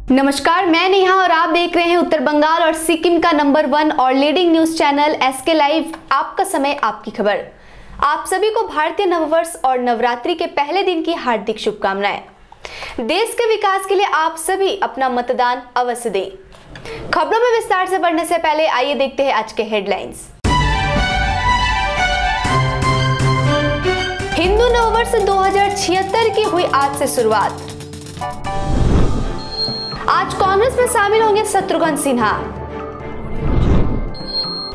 नमस्कार, मैं नेहा और आप देख रहे हैं उत्तर बंगाल और सिक्किम का नंबर 1 और leading news channel SK live. आपका समय, आपकी खबर। आप सभी को भारतीय नववर्ष और नवरात्रि के पहले दिन की हार्दिक शुभकामनाएं। देश के विकास के लिए आप सभी अपना मतदान अवश्य दें। खबरों में विस्तार से बढ़ने से पहले आइए देखते हैं आज के हेडलाइंस। हिंदू नववर्ष 2076 की हुई आज से शुरुआत। आज कांग्रेस में शामिल होंगे शत्रुघ्न सिन्हा।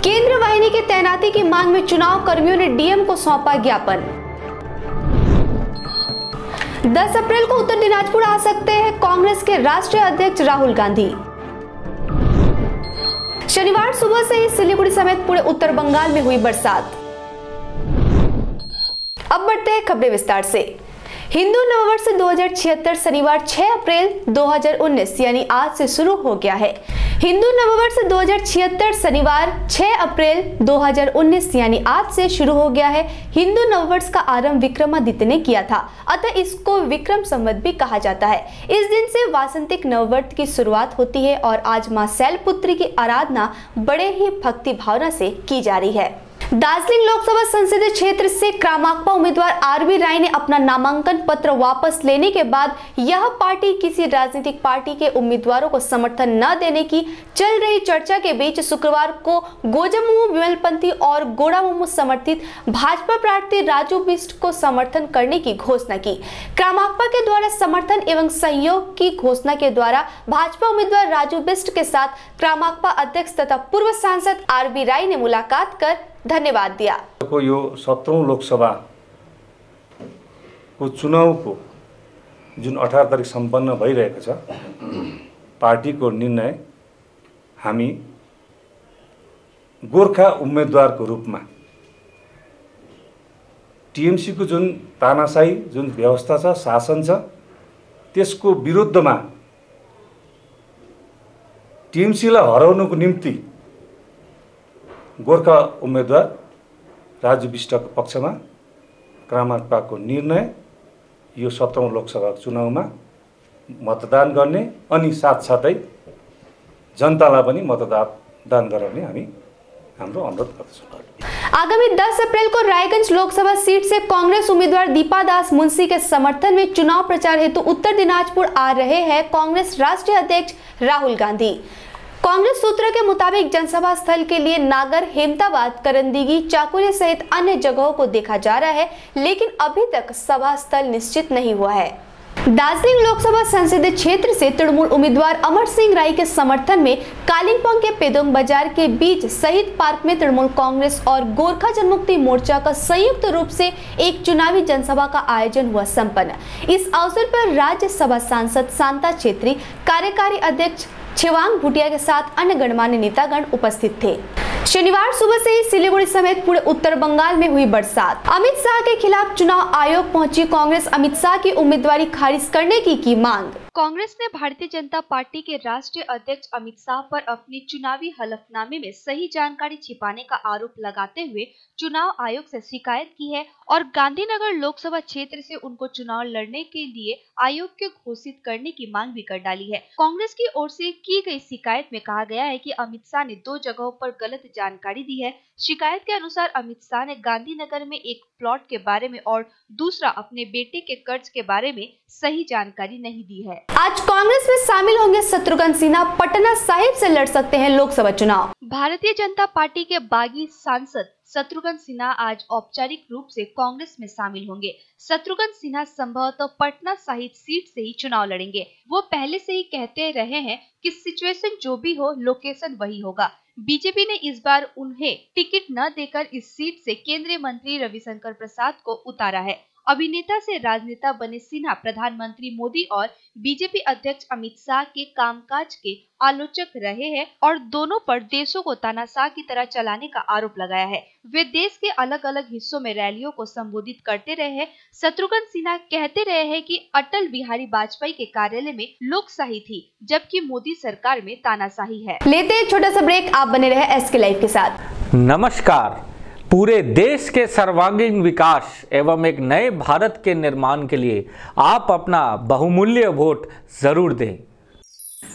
केंद्र वाहिनी की तैनाती की मांग में चुनाव कर्मियों ने डीएम को सौंपा ज्ञापन। 10 अप्रैल को उत्तर दिनाजपुर आ सकते हैं कांग्रेस के राष्ट्रीय अध्यक्ष राहुल गांधी। शनिवार सुबह से ही सिलीगुड़ी समेत पूरे उत्तर बंगाल में हुई बरसात। अब बढ़ते हैं खबरें विस्तार से। हिंदू नववर्ष 2076 शनिवार 6 अप्रैल 2019 यानी आज से शुरू हो गया है। हिंदू नववर्ष 2076 शनिवार 6 अप्रैल 2019 यानी आज से शुरू हो गया है। हिंदू नववर्ष का आरंभ विक्रमादित्य ने किया था, अतः इसको विक्रम संवत भी कहा जाता है। इस दिन से वासंतिक नववर्ष की शुरुआत होती है और आज मां शैलपुत्री की आराधना बड़े ही भक्ति भावना से की जा रही है। दार्जिलिंग लोकसभा संसदीय क्षेत्र से क्रामाकपा उम्मीदवार आरबी राय ने अपना नामांकन पत्र वापस लेने के बाद यह पार्टी किसी राजनीतिक पार्टी के उम्मीदवारों को समर्थन न देने की चल रही चर्चा के बीच शुक्रवार को गोजमुमु विमलपंथी और गोड़ामुमु समर्थित भाजपा प्रार्थी राजू बिष्ट को समर्थन करने की घोषणा की। क्रामाकपा के द्वारा समर्थन एवं सहयोग की घोषणा के द्वारा भाजपा उम्मीदवार राजू बिष्ट के साथ क्रामाकपा अध्यक्ष तथा पूर्व सांसद आरबी राय ने मुलाकात कर धन्यवाद दिया। यो 17औं लोकसभा को चुनाव को जुन 18 तारिक सम्पन्न भइरहेको छ, पार्टीको निर्णय हामी गोर्खा उम्मेदवारको रूपमा टीएमसी को जुन तानाशाही जुन व्यवस्था छ, शासन छ, त्यसको विरुद्धमा टीएमसी लाई हराउनको निम्ति गोर्खा उम्मेदवार राजु बिष्टको पक्षमा क्रामाकपाको निर्णय यो 17औं लोकसभा चुनावमा मतदान गर्ने अनि साथसाथै जनतालाई पनि मतदान गराउने हामी हाम्रो अनुरोध गर्दछौँ। आगामी 10 अप्रैल को रायगंज लोकसभा सीट से कांग्रेस उम्मीदवार दीपा दास मुंशी के समर्थन में चुनाव प्रचार हेतु उत्तर दिनाजपुर आ रहे हैं कांग्रेस राष्ट्रीय अध्यक्ष राहुल गांधी। कांग्रेस सूत्रों के मुताबिक जनसभा स्थल के लिए नागर, हेमताबाद, करंदीगी, चाकुरे सहित अन्य जगहों को देखा जा रहा है, लेकिन अभी तक सभा स्थल निश्चित नहीं हुआ है। दार्जिलिंग लोकसभा संसदीय क्षेत्र से तृणमूल उम्मीदवार अमर सिंह राय के समर्थन में कालिम्पोंग के पेदोंग बाजार के बीच शहीद पार्क में तृणमूल कांग्रेस और गोरखा जनमुक्ति मोर्चा का संयुक्त रूप से एक चुनावी जनसभा का आयोजन हुआ संपन्न। इस अवसर पर राज्यसभा सांसद शांता छेत्री, कार्यकारी अध्यक्ष छेवांग भूटिया के साथ अन्य गणमान्य नेतागण उपस्थित थे। शनिवार सुबह से ही सिलीगुड़ी समेत पूरे उत्तर बंगाल में हुई बरसात। अमित शाह के खिलाफ चुनाव आयोग पहुंची कांग्रेस अमित शाह की उम्मीदवारी खारिज करने की मांग। कांग्रेस ने भारतीय जनता पार्टी के राष्ट्रीय अध्यक्ष अमित शाह पर अपनी चुनावी हलफनामे में सही जानकारी छिपाने का आरोप लगाते हुए चुनाव आयोग से शिकायत की है और गांधीनगर लोकसभा क्षेत्र से उनको चुनाव लड़ने के लिए आयोग के घोषित करने की मांग भी कर डाली है। कांग्रेस की ओर से की गई शिकायत में कहा गया है कि अमित शाह ने 2 जगहों पर गलत जानकारी दी है। शिकायत के अनुसार अमित शाह ने गांधीनगर में एक प्लॉट के बारे में और दूसरा अपने बेटे के कर्ज के बारे में सही जानकारी नहीं दी है। आज कांग्रेस में शामिल होंगे शत्रुघ्न सिन्हा, पटना साहिब से लड़ सकते हैं लोकसभा चुनाव। भारतीय जनता पार्टी के बागी सांसद शत्रुघ्न सिन्हा आज औपचारिक रूप से कांग्रेस में शामिल होंगे। शत्रुघ्न सिन्हा संभवतः पटना साहिब सीट से ही चुनाव लड़ेंगे। वो पहले से ही कहते रहे हैं कि सिचुएशन जो भी हो, लोकेशन वही होगा। बीजेपी ने इस बार उन्हें टिकट न देकर इस सीट से केंद्रीय मंत्री रविशंकर प्रसाद को उतारा है। अभिनेता से राजनेता बने सिन्हा प्रधानमंत्री मोदी और बीजेपी अध्यक्ष अमित शाह के कामकाज के आलोचक रहे हैं और दोनों पर देशों को तानाशाह की तरह चलाने का आरोप लगाया है। वे देश के अलग अलग हिस्सों में रैलियों को संबोधित करते रहे हैं। शत्रुघ्न सिन्हा कहते रहे हैं कि अटल बिहारी वाजपेयी के कार्यालय में लोकशाही थी, जबकि मोदी सरकार में तानाशाही है। लेते हैं छोटा सा ब्रेक, आप बने रहे एसके लाइव के साथ। नमस्कार। पूरे देश के सर्वांगीण विकास एवं एक नए भारत के निर्माण के लिए आप अपना बहुमूल्य वोट जरूर दें।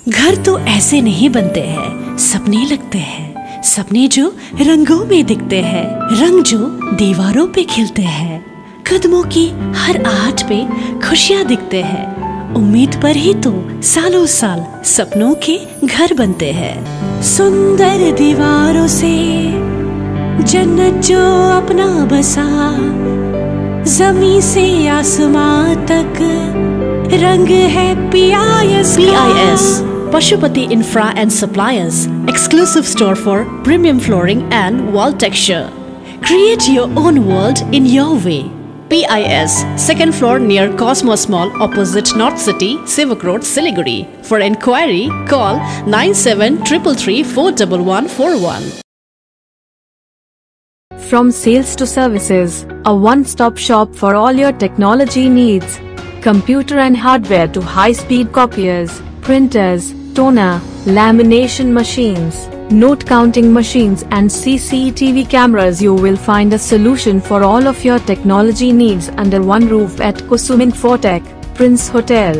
घर तो ऐसे नहीं बनते हैं, सपने लगते हैं। सपने जो रंगों में दिखते हैं, रंग जो दीवारों पे खिलते हैं। कदमों की हर आहट पे खुशियाँ दिखते हैं। उम्मीद पर ही तो सालों साल सपनों के घर बनते हैं। सुंदर दीवारों से जन्नत जो अपना बसा, जमीन से आसमां तक रंग है PIS। Pashupati Infra and Suppliers, exclusive store for premium flooring and wall texture. Create your own world in your way. PIS, second floor near Cosmos Mall, opposite North City, Sivak Road, Siliguri. For enquiry, call 9733341141. From sales to services, a one-stop shop for all your technology needs. Computer and hardware to high-speed copiers, printers, toner, lamination machines, note counting machines and CCTV cameras. You will find a solution for all of your technology needs under one roof at Kusum Infotech, Prince Hotel,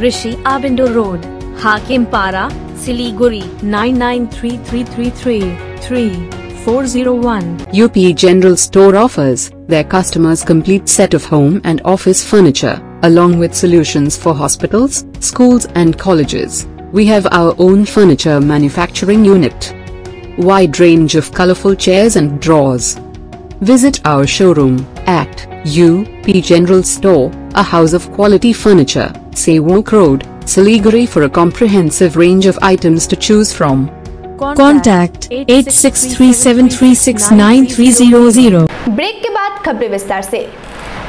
Rishi Abindo Road, Hakimpara, Siliguri, 9933333401. UP General Store offers their customers complete set of home and office furniture, along with solutions for hospitals, schools and colleges. We have our own furniture manufacturing unit. Wide range of colorful chairs and drawers. Visit our showroom at UP General Store, a house of quality furniture, Sewok Road, Siliguri for a comprehensive range of items to choose from. Contact 8637369300. Break के बाद खबरें विस्तार से।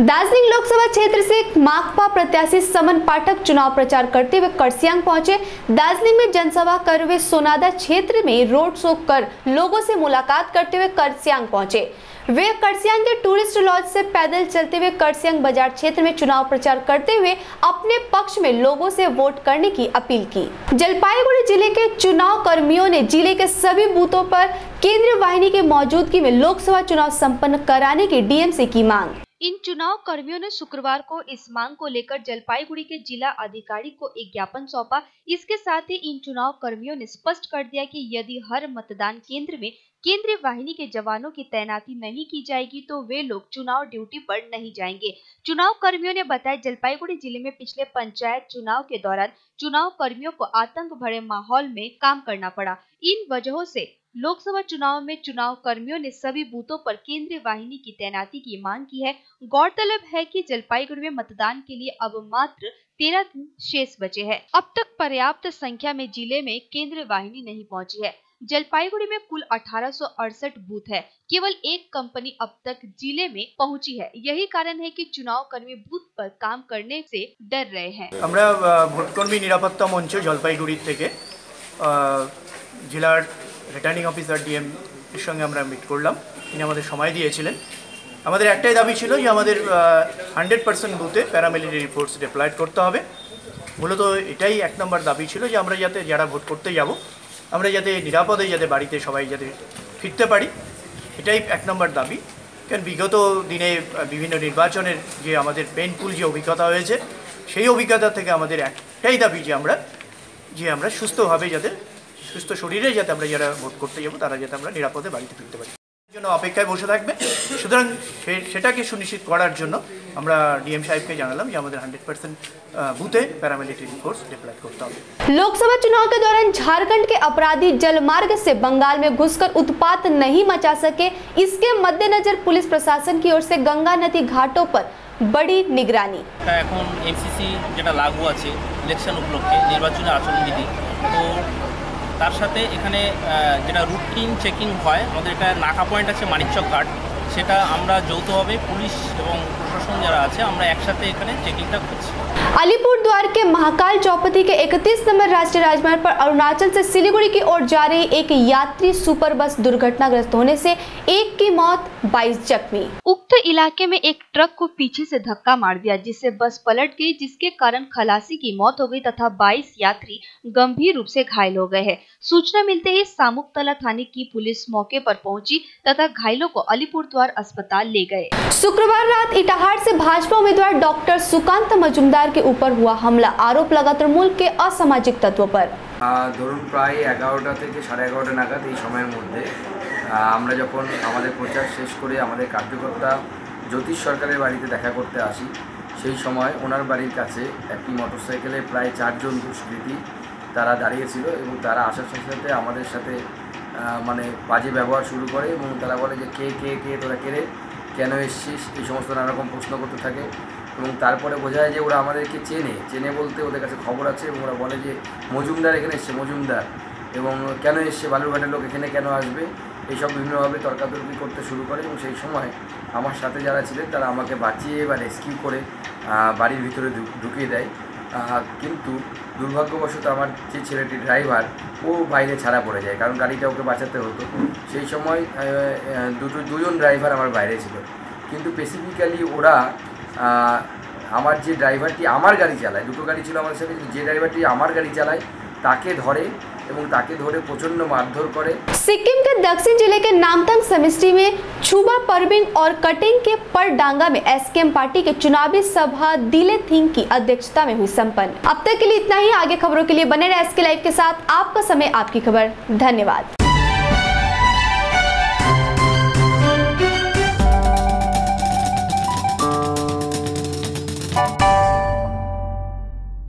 दार्जिलिंग लोकसभा क्षेत्र से माकपा प्रत्याशी समन पाठक चुनाव प्रचार करते हुए कर्सियांग पहुंचे। दार्जिलिंग में जनसभा कर हुए सोनादा क्षेत्र में रोड शो कर लोगों से मुलाकात करते हुए कर्सियांग पहुंचे। वे कर्सियांग के टूरिस्ट लॉज से पैदल चलते हुए कर्सियांग बाजार क्षेत्र में चुनाव प्रचार करते हुए अपने पक्ष में लोगों से वोट करने की अपील की। जलपाईगुड़ी जिले के चुनाव कर्मियों ने जिले के सभी बूथों पर केंद्रीय वाहिनी की मौजूदगी में लोकसभा चुनाव संपन्न कराने की डीएमसी की मांग। इन चुनाव कर्मियों ने शुक्रवार को इस मांग को लेकर जलपाईगुड़ी के जिला अधिकारी को एक ज्ञापन सौंपा। इसके साथ ही इन चुनाव कर्मियों ने स्पष्ट कर दिया कि यदि हर मतदान केंद्र में केंद्रीय वाहिनी के जवानों की तैनाती नहीं की जाएगी तो वे लोग चुनाव ड्यूटी पर नहीं जाएंगे। चुनाव कर्मियों ने बताया, जलपाईगुड़ी जिले में पिछले पंचायत चुनाव के दौरान चुनाव कर्मियों को आतंक भरे माहौल में काम करना पड़ा। इन वजहों से लोकसभा चुनाव में चुनाव कर्मियों ने सभी बूथों पर केंद्रीय वाहिनी की तैनाती की मांग की है। गौरतलब है कि जलपाईगुड़ी में मतदान के लिए अब मात्र 13 दिन शेष बचे हैं। अब तक पर्याप्त संख्या में जिले में केंद्रीय वाहिनी नहीं पहुंची है। जलपाईगुड़ी में कुल 1868 बूथ है। केवल एक कंपनी अब तक जिले में पहुंची है। यही कारण है कि चुनाव कर्मी बूथ पर काम करने से डर रहे हैं। আমরা ভোটকর্মী নিরাপত্তা মঞ্চ জলপাইগুড়ি থেকে জেলার রিটার্নিং অফিসার ডিএম এর সঙ্গে আমরা মিট করলাম। তিনি আমাদের সময় দিয়েছিলেন। আমাদের একটাই দাবি ছিল যে আমাদের 100% বুথে প্যারামিলিটারি ফোর্স ডিপ্লয়েড করতে হবে। মূলত এটাই এক নম্বর দাবি ছিল যে আমরা যাতে যারা ভোট করতে যাব আমরা যাতে নিরাপদে যাতে বাড়িতে সবাই যাতে ফিরতে পারি, এটাই এক নম্বর দাবি। কারণ বিগত দিনে বিভিন্ন নির্বাচনের যে আমাদের পেইনফুল যে অভিজ্ঞতা হয়েছে সেই অভিজ্ঞতা থেকে আমাদের একটাই দাবি যে আমরা সুস্থভাবে যাতে সুস্থ শরীরে যাতে আমরা যারা ভোট করতে যাব তারা যাতে আমরা নিরাপদে বাড়িতে ফিরতে পারি, জন্য অপেক্ষায় বসে থাকবে। সুতরাং সেটাকে সুনিশ্চিত করার জন্য আমরা ডিএম সাহেবকে জানালাম যে আমাদের 100% बूथे पैरामिलिट्री फोर्स डिप्लॉय करता है। लोकसभा चुनाव के दौरान झारखंड के अपराधी जलमार्ग से बंगाल में घुसकर उत्पात नहीं मचा सके, इसके मद्देनजर पुलिस प्रशासन की ओर से गंगा नदी घाटों पर बड़ी निगरानी। এখন এমসিসি যেটা লাগু আছে ইলেকশন উপলক্ষে নির্বাচনী আচরণবিধি, তো তার সাথে এখানে যেটা রুটিন চেকিং হয় আমাদের একটা নাকা পয়েন্ট আছে মানিকচক ঘাট, সেটা আমরা যৌথভাবে পুলিশ এবং প্রশাসন যারা আছে আমরা একসাথে এখানে চেকিংটা করছি। अलीपुरद्वार के महाकाल चौपती के 31 नंबर राष्ट्रीय राजमार्ग पर अरुणाचल से सिलीगुड़ी की ओर जा रही एक यात्री सुपर बस दुर्घटनाग्रस्त होने से एक की मौत 22 जख्मी। उक्त इलाके में एक ट्रक को पीछे से धक्का मार दिया जिससे बस पलट गई, जिसके कारण खलासी की मौत हो गई तथा 22 यात्री गंभीर रूप से घायल हो गए हैं। सूचना मिलते ही सामुकतला थाने की पुलिस मौके पर पहुंची तथा घायलों को अलीपुरद्वार अस्पताल ले गए। शुक्रवार रात इटाहार से भाजपा उम्मीदवार डॉक्टर सुकांत मजुमदार के ऊपर हुआ हमला, आरोप लगा तृणमूल के असामाजिक तत्वों पर। ধরুন প্রায় 11টা থেকে 11:30 নাগাদ এই সময়ের মধ্যে আমরা যখন আমাদের প্রচার শেষ করে আমাদের কার্যকর্তা জ্যোতিষ সরকারের বাড়িতে দেখা করতে আসি, সেই সময় ওনার বাড়ির কাছে একটি মোটরসাইকেলে প্রায় 4 জন দুষ্কৃতী তারা দাঁড়িয়েছিল এবং তারা আসার সাথে সাথে আমাদের সাথে মানে বাজে ব্যবহার শুরু করে এবং তারা বলে যে কে কে কে তোরা কে রে, কেন এসছিস, এই সমস্ত নানারকম প্রশ্ন করতে থাকে। এবং তারপরে বোঝা যায় যে ওরা আমাদেরকে চেনে বলতে ওদের কাছে খবর আছে এবং ওরা বলে যে মজুমদার এখানে এসছে, মজুমদার, এবং কেন এসছে, বালুরঘাটের লোক এখানে কেন আসবে, এইসব বিভিন্নভাবে তর্কাতর্কি করতে শুরু করে। এবং সেই সময় আমার সাথে যারা ছিলেন তারা আমাকে বাঁচিয়ে বা রেস্কিউ করে বাড়ির ভিতরে ঢুকিয়ে দেয়। কিন্তু দুর্ভাগ্যবশত আমার যে ছেলেটি ড্রাইভার ও বাইরে ছাড়া পড়ে যায়, কারণ গাড়িটা ওকে বাঁচাতে হতো। সেই সময় দুজন ড্রাইভার আমার বাইরে ছিল, কিন্তু স্পেসিফিক্যালি ওরা আমার যে ড্রাইভারটি আমার গাড়ি চালায়, দুটো গাড়ি ছিল আমার সাথে, যে ড্রাইভারটি আমার গাড়ি চালায় তাকে ধরে এবং তাকে ধরে प्रचंड मारधर करे। सिक्किम के दक्षिण जिले के नामथंग समष्टि में छुबा परबिंग और कटिंग के परडांगा में एसकेएम पार्टी के चुनावी सभा दिले थिंग की अध्यक्षता में हुई संपन्न। अब तक के लिए इतना ही। आगे खबरों के लिए बने रहे एसके लाइव के साथ। आपका समय, आपकी खबर। धन्यवाद।